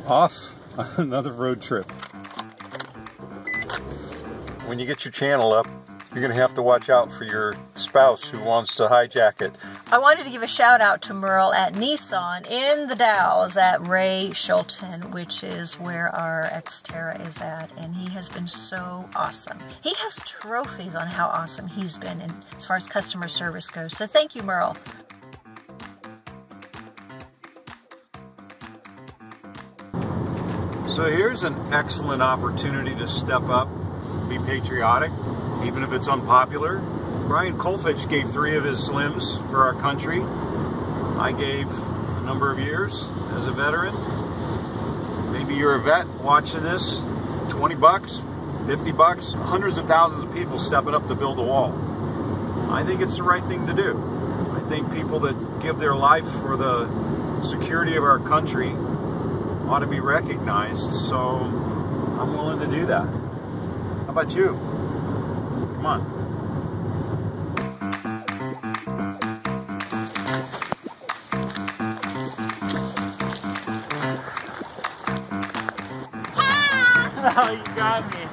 off on another road trip. When you get your channel up, you're going to have to watch out for your spouse who wants to hijack it. I wanted to give a shout out to Merle at Nissan in the Dalles at Ray Schulten, which is where our Xterra is at, and he has been so awesome. He has trophies on how awesome he's been as far as customer service goes, so thank you, Merle. So here's an excellent opportunity to step up, be patriotic, even if it's unpopular. Brian Kolfich gave 3 of his limbs for our country. I gave a number of years as a veteran. Maybe you're a vet watching this, 20 bucks, 50 bucks, hundreds of thousands of people stepping up to build a wall. I think it's the right thing to do. I think people that give their life for the security of our country ought to be recognized, so I'm willing to do that. How about you? Come on. Oh, you got me.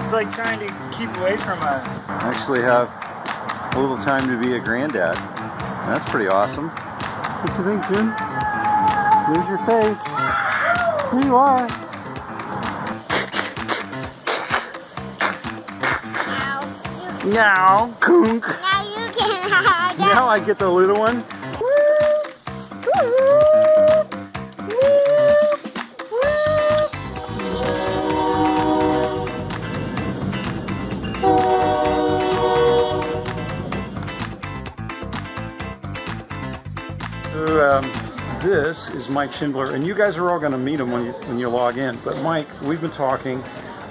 It's like trying to keep away from a... I actually have a little time to be a granddad. That's pretty awesome. What you think, Jim? There's your face. Here you are. Now, kunk. Now you can hide. Now I get the little one. This is Mike Schindler, and you guys are all going to meet him when you log in. But Mike, we've been talking.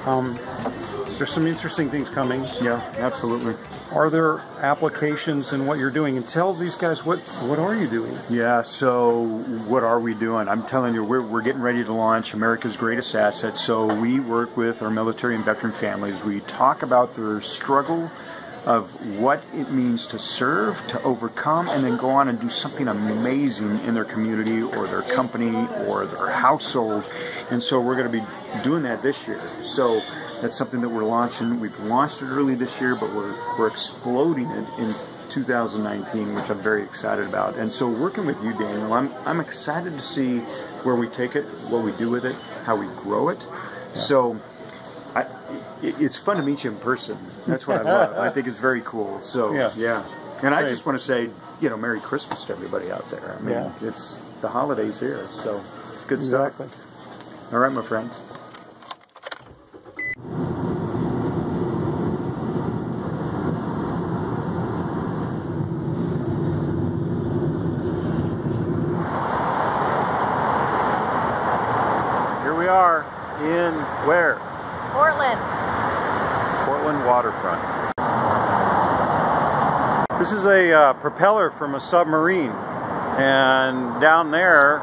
There's some interesting things coming. Yeah, absolutely. Are there applications in what you're doing? And tell these guys what are you doing? Yeah, so what are we doing? I'm telling you, we're getting ready to launch America's Greatest Asset. So we work with our military and veteran families. We talk about their struggle of what it means to serve, to overcome, and then go on and do something amazing in their community or their company or their household. And so we're going to be doing that this year. So that's something that we're launching. We've launched it early this year, but we're exploding it in 2019, which I'm very excited about. And so working with you, Daniel, I'm excited to see where we take it, what we do with it, how we grow it. So it's fun to meet you in person. That's what I love. I think it's very cool. So yeah. And I just want to say, Merry Christmas to everybody out there. I mean, it's the holidays here, so it's good stuff. All right, my friend. Here we are in where? Portland. Portland waterfront. This is a propeller from a submarine, and down there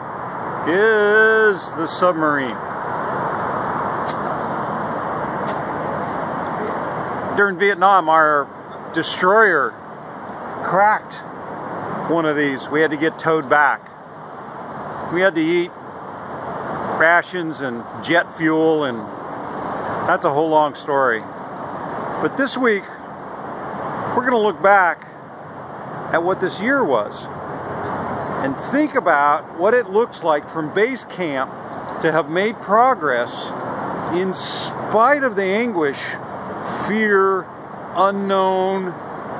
is the submarine. During Vietnam, our destroyer cracked one of these. We had to get towed back. We had to eat rations and jet fuel, and that's a whole long story. But this week, we're going to look back at what this year was and think about what it looks like from base camp to have made progress in spite of the anguish, fear, unknown,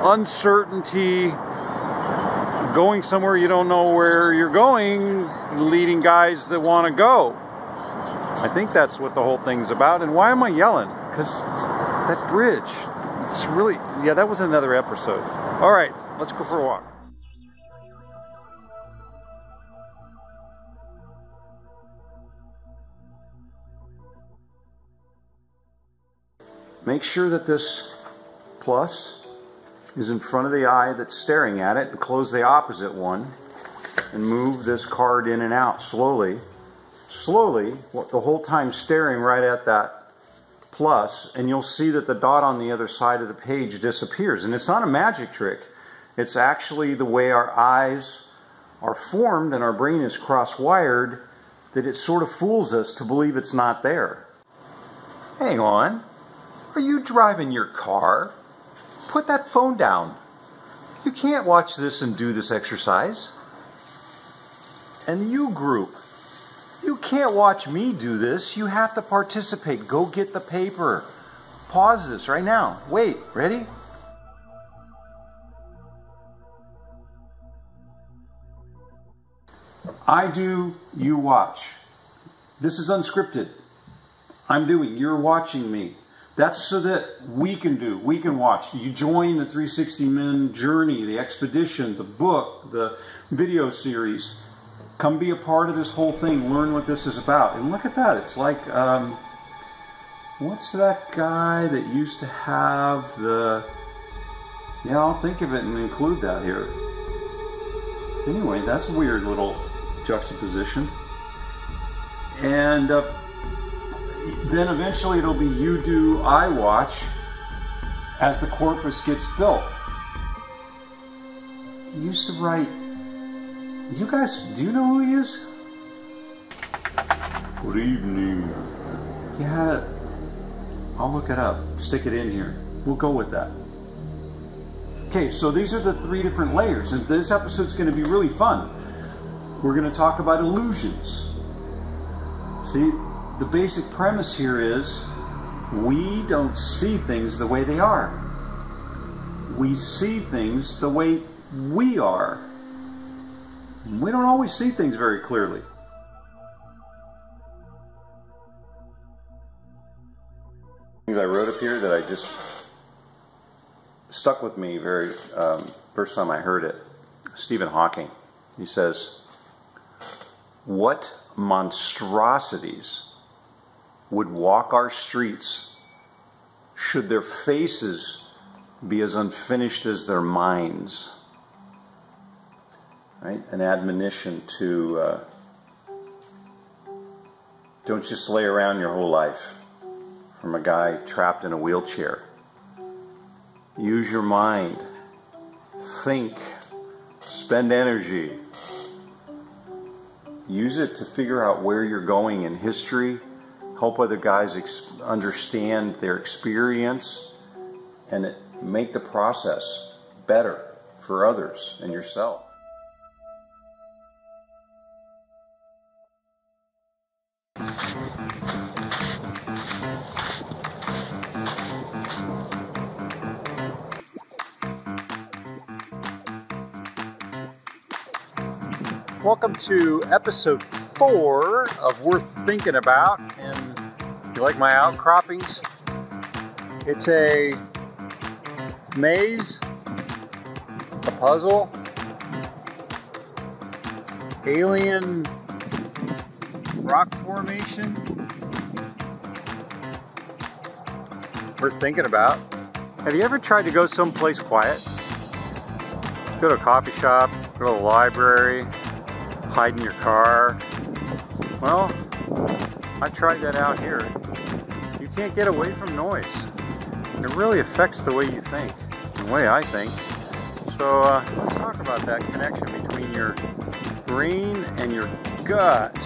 uncertainty, going somewhere you don't know where you're going, leading guys that want to go. I think that's what the whole thing's about. And why am I yelling? Because that bridge, it's really, that was another episode. All right, let's go for a walk. Make sure that this plus is in front of the eye that's staring at it, and close the opposite one and move this card in and out slowly. Slowly, the whole time staring right at that plus, and you'll see that the dot on the other side of the page disappears. And it's not a magic trick. It's actually the way our eyes are formed and our brain is cross-wired that it sort of fools us to believe it's not there. Hang on. Are you driving your car? Put that phone down. You can't watch this and do this exercise. And you group, you can't watch me do this. You have to participate. Go get the paper. Pause this right now. Wait, ready? I do, you watch. This is unscripted. I'm doing, you're watching me. That's so that we can watch. You join the 360 Men journey, the expedition, the book, the video series. Come be a part of this whole thing. Learn what this is about. And look at that. It's like, what's that guy that used to have the... Yeah, I'll think of it and include that here. Anyway, that's a weird little juxtaposition. And then eventually it'll be you do, I watch as the corpus gets built. He used to write... You guys, do you know who he is? Good evening. Yeah, I'll look it up. Stick it in here. We'll go with that. Okay, so these are the 3 different layers, and this episode's going to be really fun. We're going to talk about illusions. See, the basic premise here is we don't see things the way they are. We see things the way we are. We don't always see things very clearly. Things I wrote up here that I just stuck with me very first time I heard it. Stephen Hawking. He says, "What monstrosities would walk our streets should their faces be as unfinished as their minds?" Right? An admonition to don't just lay around your whole life, from a guy trapped in a wheelchair. Use your mind. Think. Spend energy. Use it to figure out where you're going in history. Help other guys understand their experience and make the process better for others and yourself. Welcome to episode 4 of Worth Thinking About. And if you like my outcroppings, it's a maze, a puzzle, alien rock formation. Worth thinking about. Have you ever tried to go someplace quiet? Go to a coffee shop, go to a library, hide in your car. Well, I tried that out here. You can't get away from noise. It really affects the way you think, the way I think. So let's talk about that connection between your brain and your gut.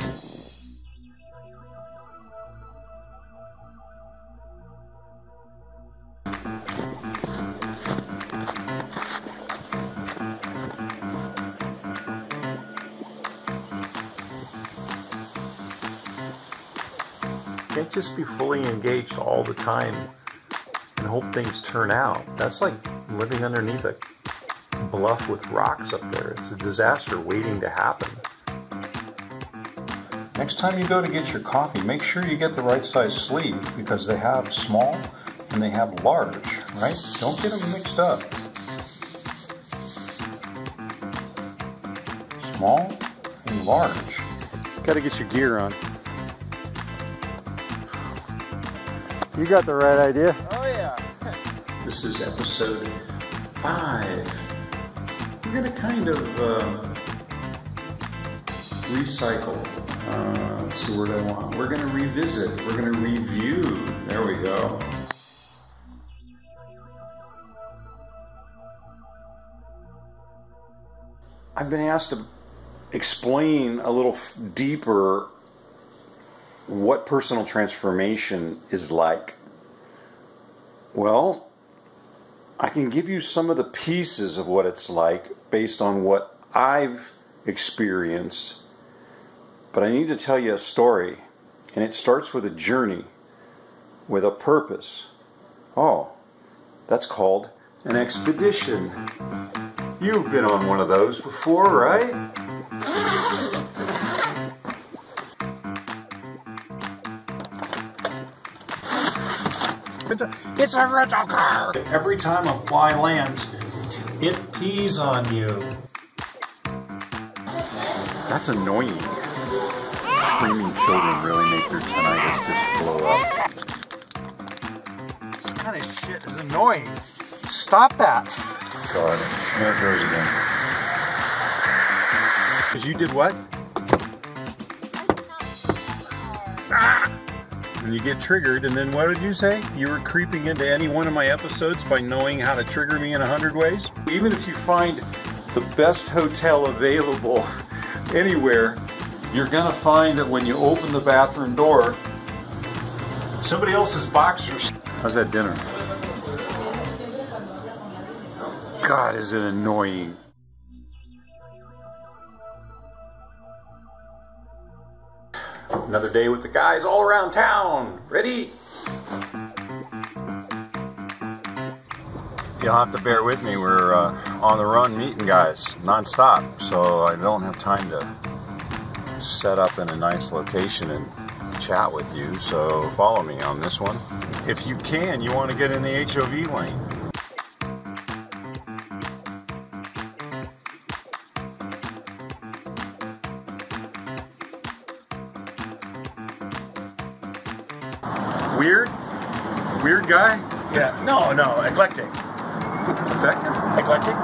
Can't just be fully engaged all the time and hope things turn out. That's like living underneath a bluff with rocks up there. It's a disaster waiting to happen. Next time you go to get your coffee, make sure you get the right size sleeve, because they have small and they have large, right? Don't get them mixed up. Small and large. Gotta get your gear on. You got the right idea. Oh yeah. This is episode 5. We're going to kind of recycle. That's the word I want. We're going to revisit. We're going to review. There we go. I've been asked to explain a little deeper what personal transformation is like. Well, I can give you some of the pieces of what it's like based on what I've experienced, but I need to tell you a story, and it starts with a journey, with a purpose. Oh, that's called an expedition. You've been on one of those before, right? It's a rental car! Every time a fly lands, it pees on you. That's annoying. Screaming children really make their tinnitus just blow up. This kind of shit is annoying. Stop that. God, there it goes again. Because you did what? Ah! And you get triggered, and then what did you say? You were creeping into any one of my episodes by knowing how to trigger me in 100 ways? Even if you find the best hotel available anywhere, you're gonna find that when you open the bathroom door, somebody else's boxers. How's that dinner? God, is it annoying. Another day with the guys all around town. Ready? You'll have to bear with me. We're on the run meeting guys non-stop, so I don't have time to set up in a nice location and chat with you, so follow me on this one. If you can, you want to get in the HOV lane. Weird? Weird guy? Yeah. No, eclectic. Effective? Eclectic?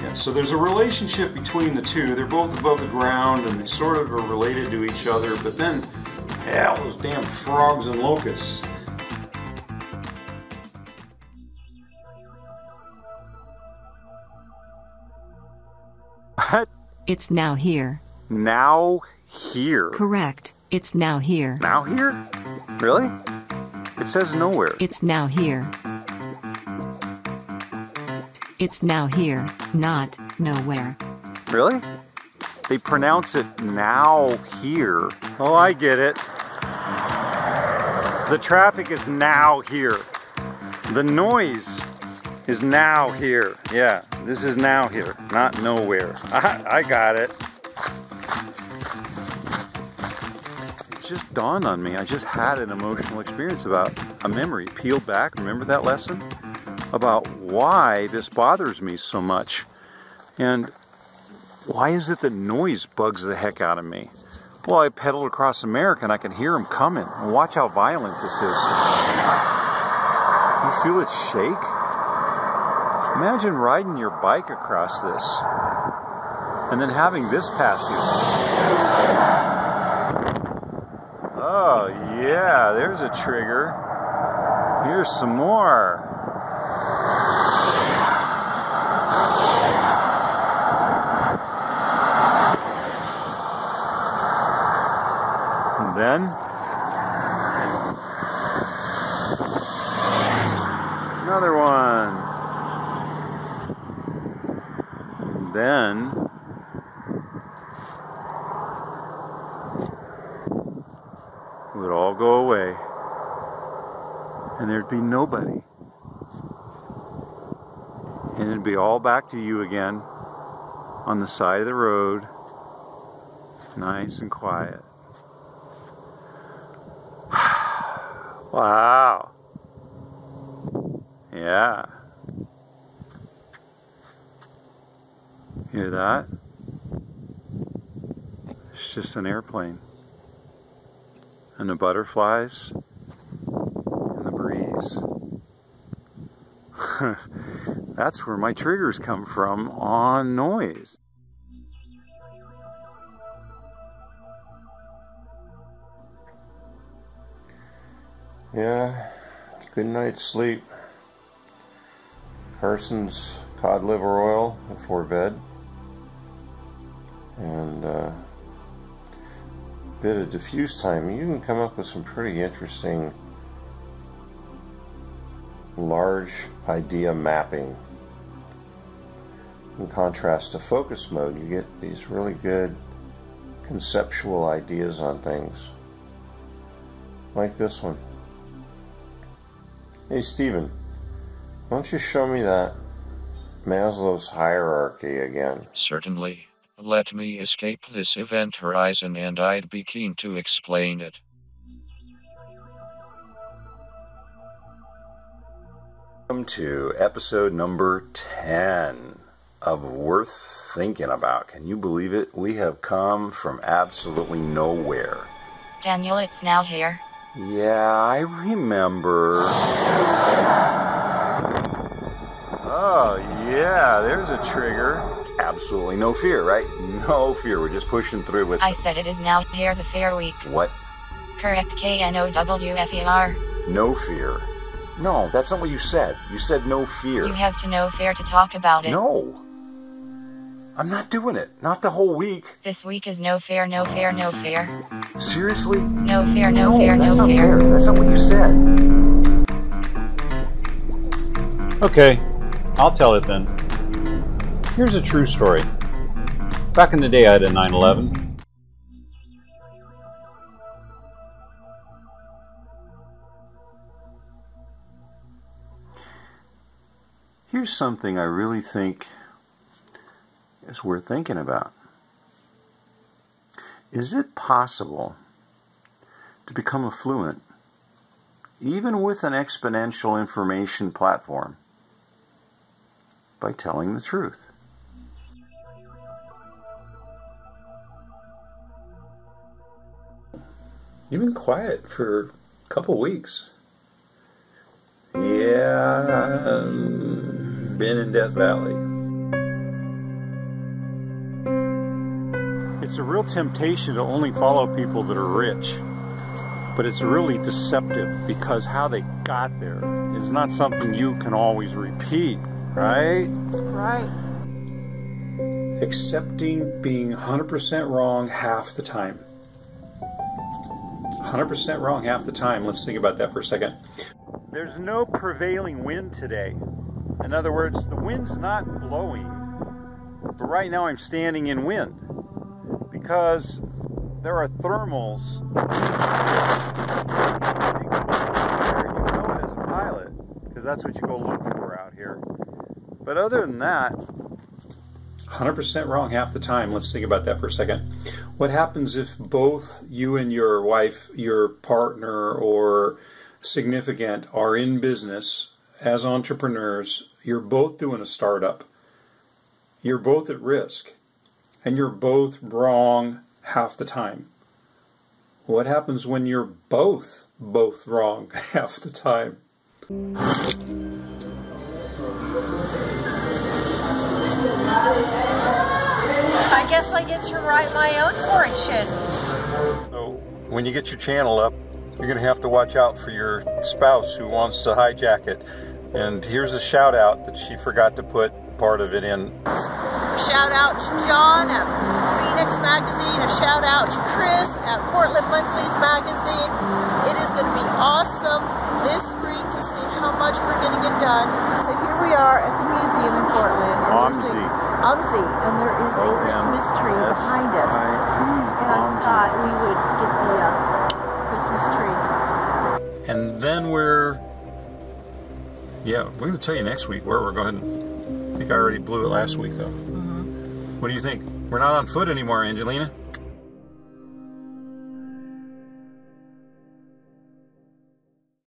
Yeah, so there's a relationship between the two. They're both above the ground and they sort of are related to each other, but then, hell, those damn frogs and locusts. What? It's now here. Now here? Correct. It's now here. Now here? Really? It says nowhere. It's now here. It's now here, not nowhere. Really? They pronounce it now here. Oh, I get it. The traffic is now here. The noise is now here. Yeah, this is now here, not nowhere. I got it. It just dawned on me. I just had an emotional experience about a memory. Peeled back, remember that lesson? About why this bothers me so much. And why is it that noise bugs the heck out of me? Well, I pedaled across America and I can hear them coming. And watch how violent this is. You feel it shake? Imagine riding your bike across this and then having this pass you. Oh yeah, there's a trigger. Here's some more. And then another one. Then it would all go away and there'd be nobody, and it'd be all back to you again on the side of the road, nice and quiet. Wow. Yeah. Hear that? It's just an airplane. And the butterflies and the breeze. That's where my triggers come from on noise. Yeah, good night's sleep. Carson's cod liver oil before bed, and a bit of diffuse time. You can come up with some pretty interesting large idea mapping. In contrast to focus mode, you get these really good conceptual ideas on things, like this one. Hey Stephen, why don't you show me that Maslow's hierarchy again? Certainly. Let me escape this event horizon and I'd be keen to explain it. Welcome to episode number 10 of Worth Thinking About. Can you believe it? We have come from absolutely nowhere. Daniel, it's now here. Yeah, I remember. Oh, yeah, there's a trigger. Absolutely no fear, right? No fear. We're just pushing through with... I said it is now here, the fair week. What? Correct, KNOWFER. No fear. No, that's not what you said. You said no fear. You have to know fair to talk about it. No. I'm not doing it. Not the whole week. This week is no fair, no fair, no fair. Seriously? No fair, no fair, that's no not fair. That's not what you said. Okay, I'll tell it then. Here's a true story. Back in the day I had a 911. Here's something I really think is worth thinking about. Is it possible to become affluent even with an exponential information platform by telling the truth? You've been quiet for a couple weeks. Yeah, been in Death Valley. It's a real temptation to only follow people that are rich, but it's really deceptive because how they got there is not something you can always repeat, right? Right. Accepting being 100% wrong half the time. 100% wrong half the time. Let's think about that for a second. There's no prevailing wind today. In other words, the wind's not blowing, but right now I'm standing in wind because there are thermals. You know it as a pilot because that's what you go look for out here. But other than that, 100% wrong half the time. Let's think about that for a second. What happens if both you and your wife, your partner, or significant are in business as entrepreneurs? You're both doing a startup. You're both at risk. And you're both wrong half the time. What happens when you're both wrong half the time? I guess I get to write my own fortune. so when you get your channel up, you're going to have to watch out for your spouse who wants to hijack it. And here's a shout out that she forgot to put part of it in. Shout out to John at Phoenix Magazine. A shout out to Chris at Portland Monthly's Magazine. It is going to be awesome this spring to see how much we're going to get done. So here we are at the museum in Portland. Umsey, and there is a Christmas tree behind us. And I thought we would get the Christmas tree. And then we're going to tell you next week where we're going. I think I already blew it last week though. What do you think? We're not on foot anymore, Angelina?